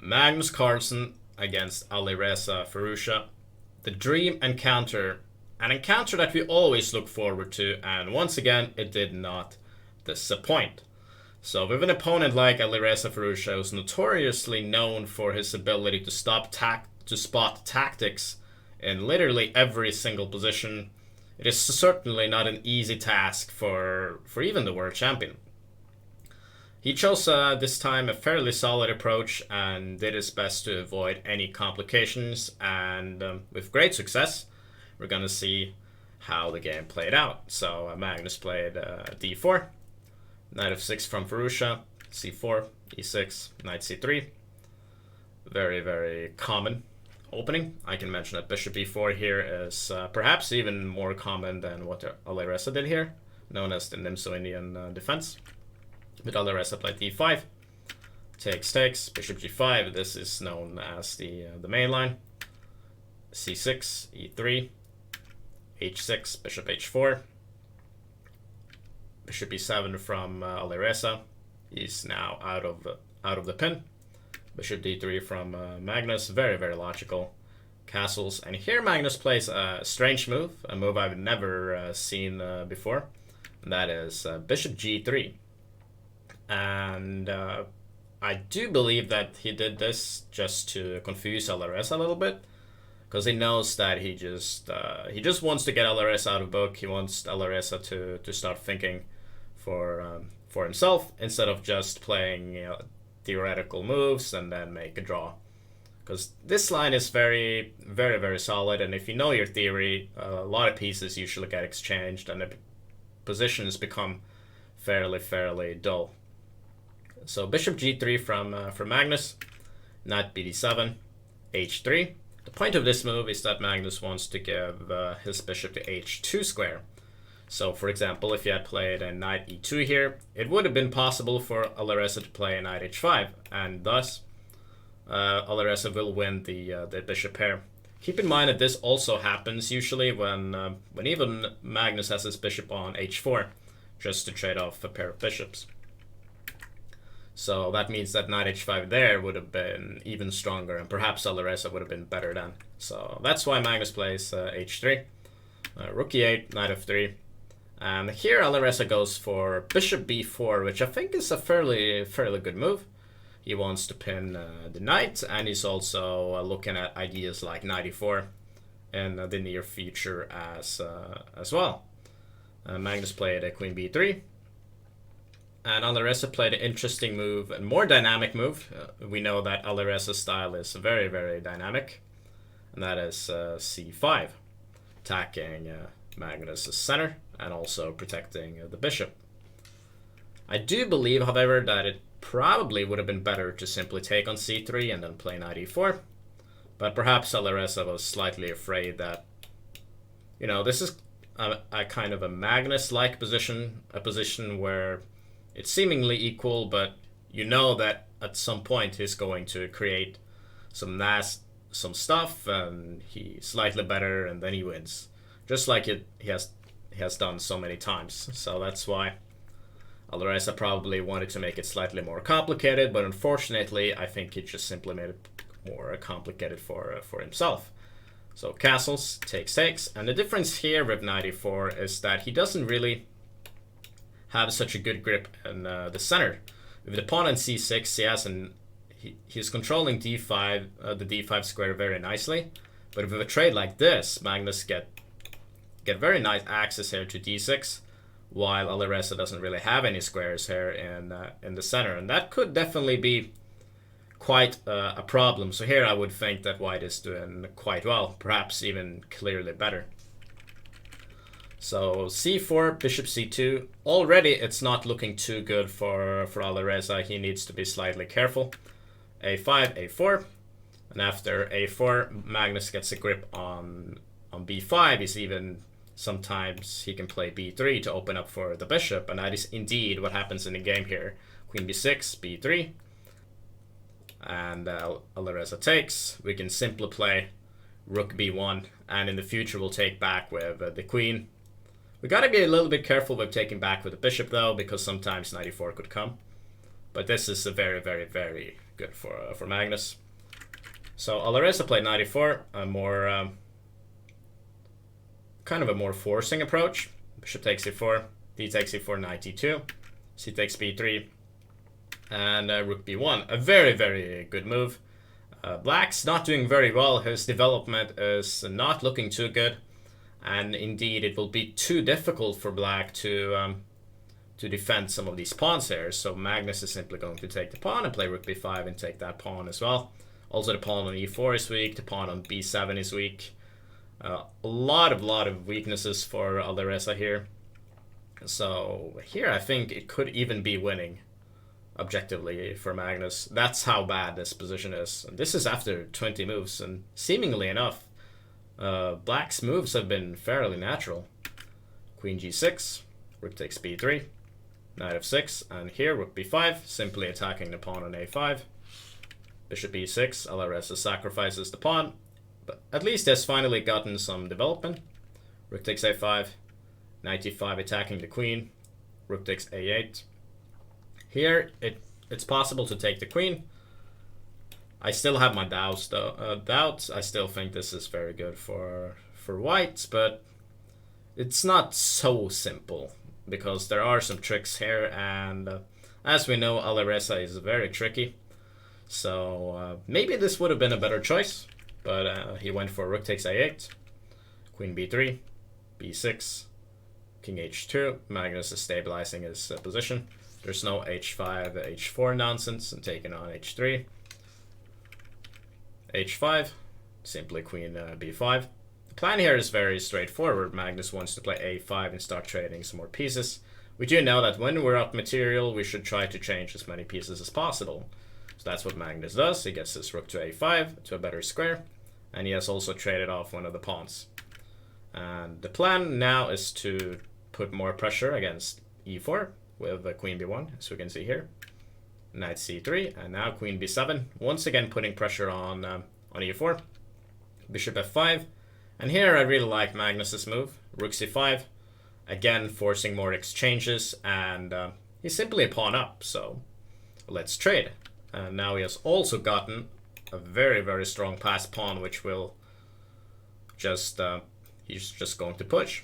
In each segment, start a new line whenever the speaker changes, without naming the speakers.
Magnus Carlsen against Alireza Firouzja. The dream encounter. An encounter that we always look forward to, and once again, it did not disappoint. So with an opponent like Alireza Firouzja, who's notoriously known for his ability to spot tactics in literally every single position, it is certainly not an easy task for even the world champion. He chose this time a fairly solid approach and did his best to avoid any complications, and with great success. We're going to see how the game played out. So Magnus played d4, knight f6 from Firouzja, c4, e6, knight c3. Very, very common opening. I can mention that bishop e4 here is perhaps even more common than what Alireza did here, known as the Nimzo-Indian defense. But Alireza played d5, takes, bishop g5. This is known as the main line. c6, e3, h6, bishop h4, bishop e7 from Alireza. He's now out of the pin. Bishop d3 from Magnus. Very, very logical. Castles. And here Magnus plays a strange move, a move I've never seen before. And that is bishop g3. And I do believe that he did this just to confuse Alireza a little bit, because he knows that he just wants to get Alireza out of book. He wants Alireza to start thinking for himself instead of just playing theoretical moves and then make a draw. Because this line is very, very, very solid, and if you know your theory, a lot of pieces usually get exchanged, and the positions become fairly dull. So bishop g3 from Magnus, knight bd7, h3. The point of this move is that Magnus wants to give his bishop to h2 square. So for example, if he had played a knight e2 here, it would have been possible for Alireza to play a knight h5, and thus Alireza will win the bishop pair. Keep in mind that this also happens usually when even Magnus has his bishop on h4, just to trade off a pair of bishops. So that means that knight h5 there would have been even stronger, and perhaps Alireza would have been better then. So that's why Magnus plays h3, rook e8, knight f3. And here Alireza goes for bishop b4, which I think is a fairly good move. He wants to pin the knight, and he's also looking at ideas like knight e4 in the near future as well. Magnus played a queen b3. And Alireza played an interesting move, a more dynamic move. We know that Alireza's style is very, very dynamic. And that is c5, attacking Magnus' center and also protecting the bishop. I do believe, however, that it probably would have been better to simply take on c3 and then play knight e4. But perhaps Alireza was slightly afraid that, this is a kind of a Magnus-like position, a position where it's seemingly equal, but you know that at some point he's going to create some stuff, and he's slightly better, and then he wins, just like he has done so many times. So that's why Alireza probably wanted to make it slightly more complicated, but unfortunately, I think he just simply made it more complicated for himself. So castles, takes, and the difference here with knight e4 is that he doesn't really have such a good grip in the center. With the pawn on c6, he's controlling d5, the d5 square very nicely. But with a trade like this, Magnus get very nice access here to d6, while Alireza doesn't really have any squares here in the center, and that could definitely be quite a problem. So here I would think that white is doing quite well, perhaps even clearly better. So c4, bishop c2. Already it's not looking too good for Alireza. He needs to be slightly careful. a5, a4. And after a4, Magnus gets a grip on b5. He's even, sometimes he can play b3 to open up for the bishop. And that is indeed what happens in the game here. Queen b6, b3. And Alireza takes. We can simply play rook b1. And in the future we'll take back with the queen. We gotta be a little bit careful with taking back with the bishop though, because sometimes knight e4 could come. But this is a very, very, very good for Magnus. So Alireza played 94, a more kind of a more forcing approach. Bishop takes e4, d takes e4, 92, c takes b3, and rook b1. A very, very good move. Black's not doing very well. His development is not looking too good, and indeed it will be too difficult for Black to defend some of these pawns here. So Magnus is simply going to take the pawn and play rook b5 and take that pawn as well. Also, the pawn on e4 is weak. The pawn on b7 is weak. A lot of weaknesses for Alireza here. So here I think it could even be winning objectively for Magnus. That's how bad this position is. And this is after 20 moves, and seemingly enough, Black's moves have been fairly natural. Queen g6, rook takes b3, knight f6, and here rook b5, simply attacking the pawn on a5. Bishop e6, Alireza sacrifices the pawn, but at least has finally gotten some development. Rook takes a5, knight e5 attacking the queen, rook takes a8. Here, it's possible to take the queen. I still have my doubts, though. I still think this is very good for white, but it's not so simple because there are some tricks here, and as we know, Alireza is very tricky. So maybe this would have been a better choice, but he went for rook takes a8, queen b3, b6, king h2. Magnus is stabilizing his position. There's no h5, h4 nonsense, and taking on h3. h5, simply queen b5. The plan here is very straightforward. Magnus wants to play a5 and start trading some more pieces. We do know that when we're up material, we should try to change as many pieces as possible. So that's what Magnus does. He gets his rook to a5, to a better square, and he has also traded off one of the pawns. And the plan now is to put more pressure against e4, with queen b1, as we can see here. Knight c3, and now queen b7, once again putting pressure on e4. Bishop f5, and here I really like Magnus's move. Rook c5, again forcing more exchanges, and he's simply a pawn up, so let's trade. And now he has also gotten a very, very strong passed pawn, which will just, he's just going to push.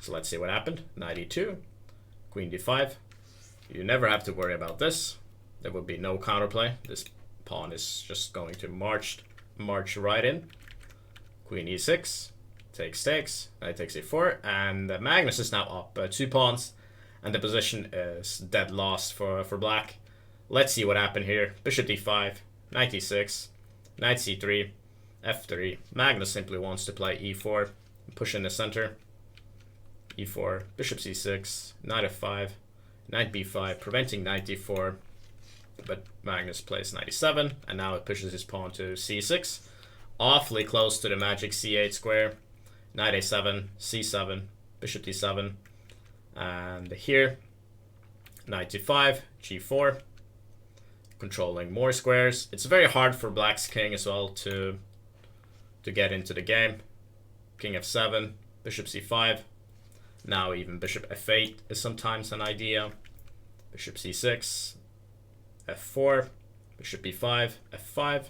So let's see what happened. Knight e2, queen d5. You never have to worry about this. There will be no counterplay. This pawn is just going to march right in. Queen e6, takes, knight takes e4, and Magnus is now up 2 pawns, and the position is dead lost for Black. Let's see what happened here. Bishop d5, knight e6, knight c3, f3. Magnus simply wants to play e4, push in the center. e4, bishop c6, knight f5, knight b5, preventing knight d4, but Magnus plays knight e7, and now it pushes his pawn to c6, awfully close to the magic c8 square. Knight a7, c7, bishop d7, and here knight d5, g4, controlling more squares. It's very hard for Black's king as well to get into the game. King f7, bishop c5. Now even bishop f8 is sometimes an idea. Bishop c6, f4, bishop b5, f5.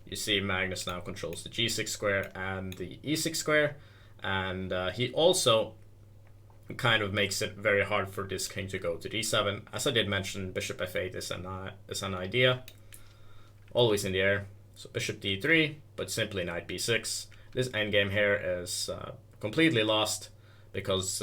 You see Magnus now controls the g6 square and the e6 square. And he also kind of makes it very hard for this king to go to d7. As I did mention, bishop f8 is an idea. Always in the air. So bishop d3, but simply knight b6. This endgame here is completely lost, because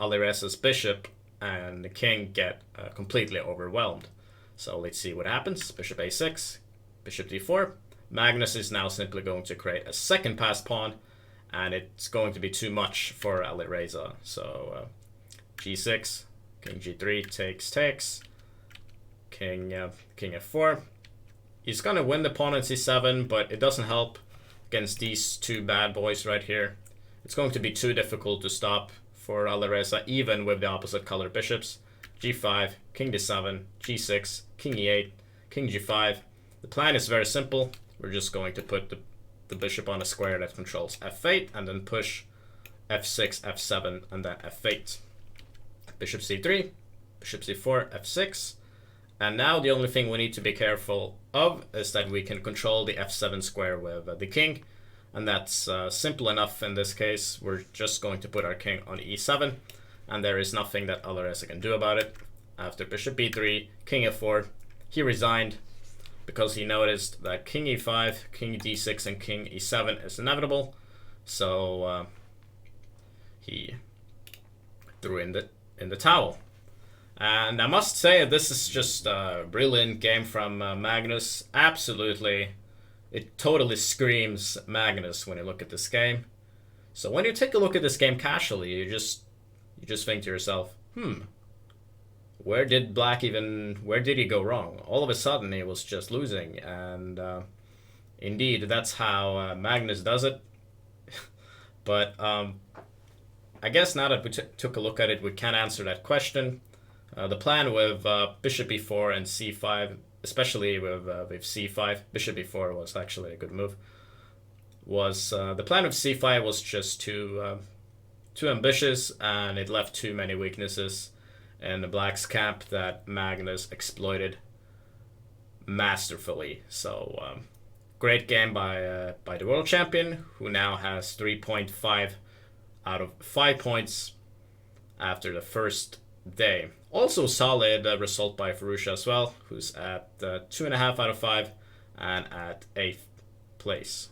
Alireza's bishop and the king get completely overwhelmed. So let's see what happens. Bishop a6, bishop d4. Magnus is now simply going to create a second passed pawn, and it's going to be too much for Alireza. So g6, king g3, takes, king f4. He's gonna win the pawn on c7, but it doesn't help against these two bad boys right here. It's going to be too difficult to stop for Alireza, even with the opposite color bishops. g5, king d7, g6, king e8, king g5. The plan is very simple. We're just going to put the bishop on a square that controls f8, and then push f6, f7, and then f8. Bishop c3, bishop c4, f6, And now the only thing we need to be careful of is that we can control the f7 square with the king. And that's simple enough in this case. We're just going to put our king on e7. And there is nothing that Alireza can do about it. After bishop b3, king f4, he resigned because he noticed that king e5, king d6, and king e7 is inevitable. So he threw in the towel. And I must say, this is just a brilliant game from Magnus. Absolutely, it totally screams Magnus when you look at this game. So when you take a look at this game casually, you just think to yourself, where did he go wrong? All of a sudden, he was just losing, and indeed, that's how Magnus does it. But I guess now that we took a look at it, we can answer that question. The plan with bishop e4 and c5, especially with c5, bishop e4 was actually a good move. The plan of c5 was just too ambitious, and it left too many weaknesses in the black's camp that Magnus exploited masterfully. So great game by the world champion, who now has 3.5 out of 5 points after the first day. Also solid result by Firouzja as well, who's at 2.5 out of 5 and at 8th place.